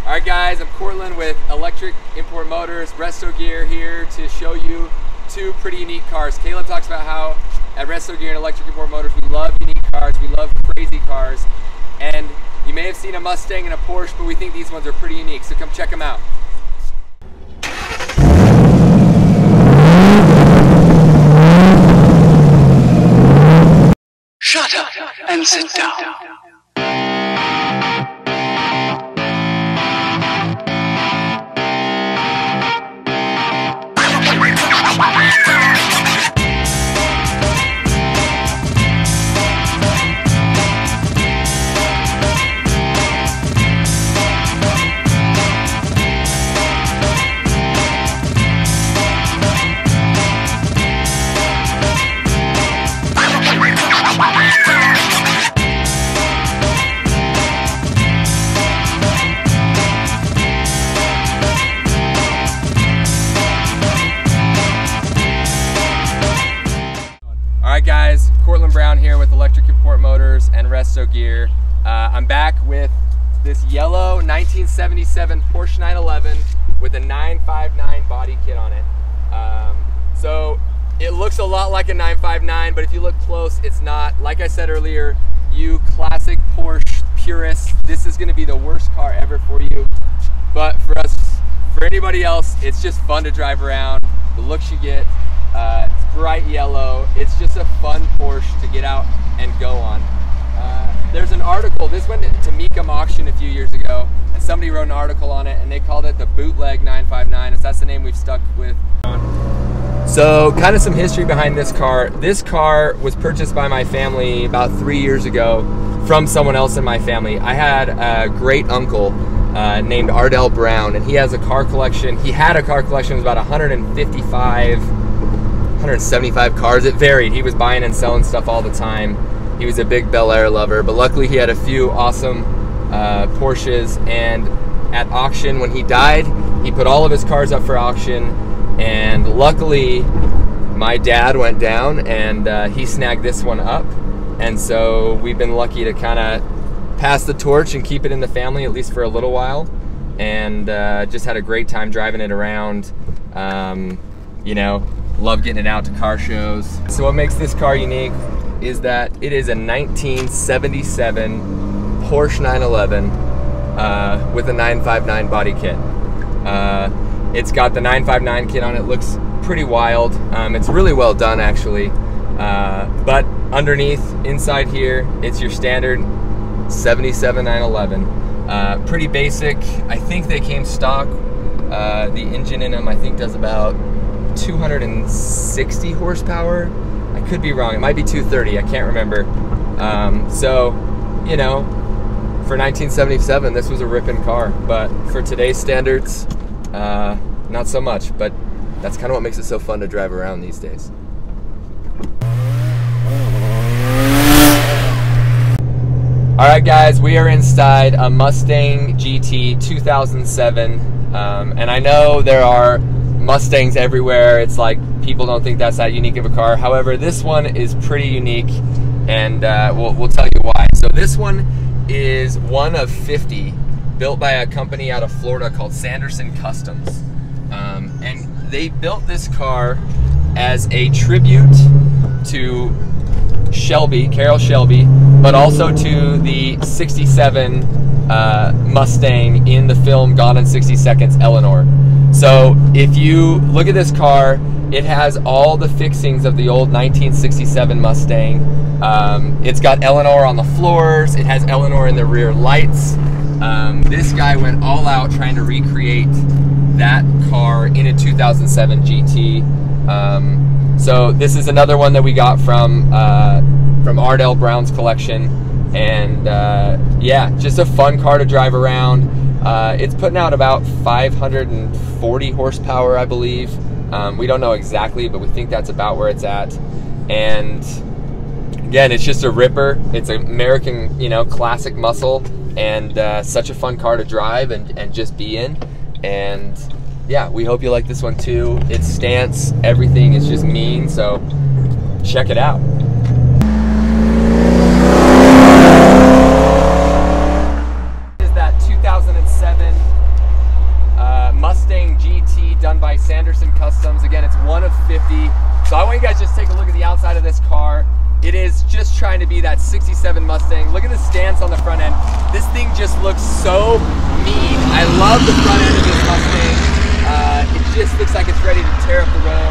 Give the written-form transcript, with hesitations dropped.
Alright guys, I'm Cortland with Electric Import Motors, Resto Gear, here to show you two pretty unique cars. Caleb talks about how at Resto Gear and Electric Import Motors we love unique cars, we love crazy cars, and you may have seen a Mustang and a Porsche, but we think these ones are pretty unique, so come check them out. Shut up and sit down. Alright guys, Cortland Brown here with Electric Import Motors and Resto Gear. I'm back with this yellow 1977 Porsche 911 with a 959 body kit on it. So it looks a lot like a 959, but if you look close, it's not. Like I said earlier, you classic Porsche purists, this is going to be the worst car ever for you. But for us, for anybody else, it's just fun to drive around. The looks you get. It's bright yellow. It's just a fun Porsche to get out and go on. There's an article, this went to Mecum auction a few years ago, and somebody wrote an article on it and they called it the bootleg 959, so that's the name we've stuck with. So kind of some history behind this car. This car was purchased by my family about 3 years ago from someone else in my family. I had a great uncle named Ardell Brown, and he has a car collection. He had a car collection of about 175 cars. It varied. He was buying and selling stuff all the time. He was a big Bel Air lover, but luckily he had a few awesome Porsches, and at auction when he died, he put all of his cars up for auction, and luckily my dad went down and he snagged this one up, and so we've been lucky to kind of pass the torch and keep it in the family at least for a little while, and just had a great time driving it around. You know, love getting it out to car shows. So what makes this car unique is that it is a 1977 Porsche 911 with a 959 body kit. It's got the 959 kit on it. Looks pretty wild. It's really well done actually. But underneath, inside here, it's your standard 77 911. Pretty basic. I think they came stock. The engine in them I think does about 260 horsepower. I could be wrong, it might be 230, I can't remember. So, you know, for 1977 this was a ripping car, but for today's standards, not so much, but that's kind of what makes it so fun to drive around these days. Alright guys, we are inside a Mustang GT 2007, and I know there are Mustangs everywhere. It's like people don't think that's that unique of a car. However, this one is pretty unique, and we'll tell you why. So this one is one of 50 built by a company out of Florida called Sanderson Customs, and they built this car as a tribute to Shelby, Carroll Shelby, but also to the 67 Mustang in the film Gone in 60 Seconds, Eleanor. So if you look at this car, it has all the fixings of the old 1967 Mustang. It's got Eleanor on the floors, it has Eleanor in the rear lights. This guy went all out trying to recreate that car in a 2007 GT. So this is another one that we got from Ardell Brown's collection, and yeah, just a fun car to drive around. It's putting out about 540 horsepower, I believe. We don't know exactly, but we think that's about where it's at. And again, it's just a ripper. It's an American, you know, classic muscle, and such a fun car to drive and just be in. And yeah, we hope you like this one too. Its stance, everything is just mean, so check it out. Is that 2007 Anderson Customs. Again, it's one of 50. So I want you guys to just take a look at the outside of this car. It is just trying to be that 67 Mustang. Look at the stance on the front end. This thing just looks so mean. I love the front end of this Mustang. It just looks like it's ready to tear up the road.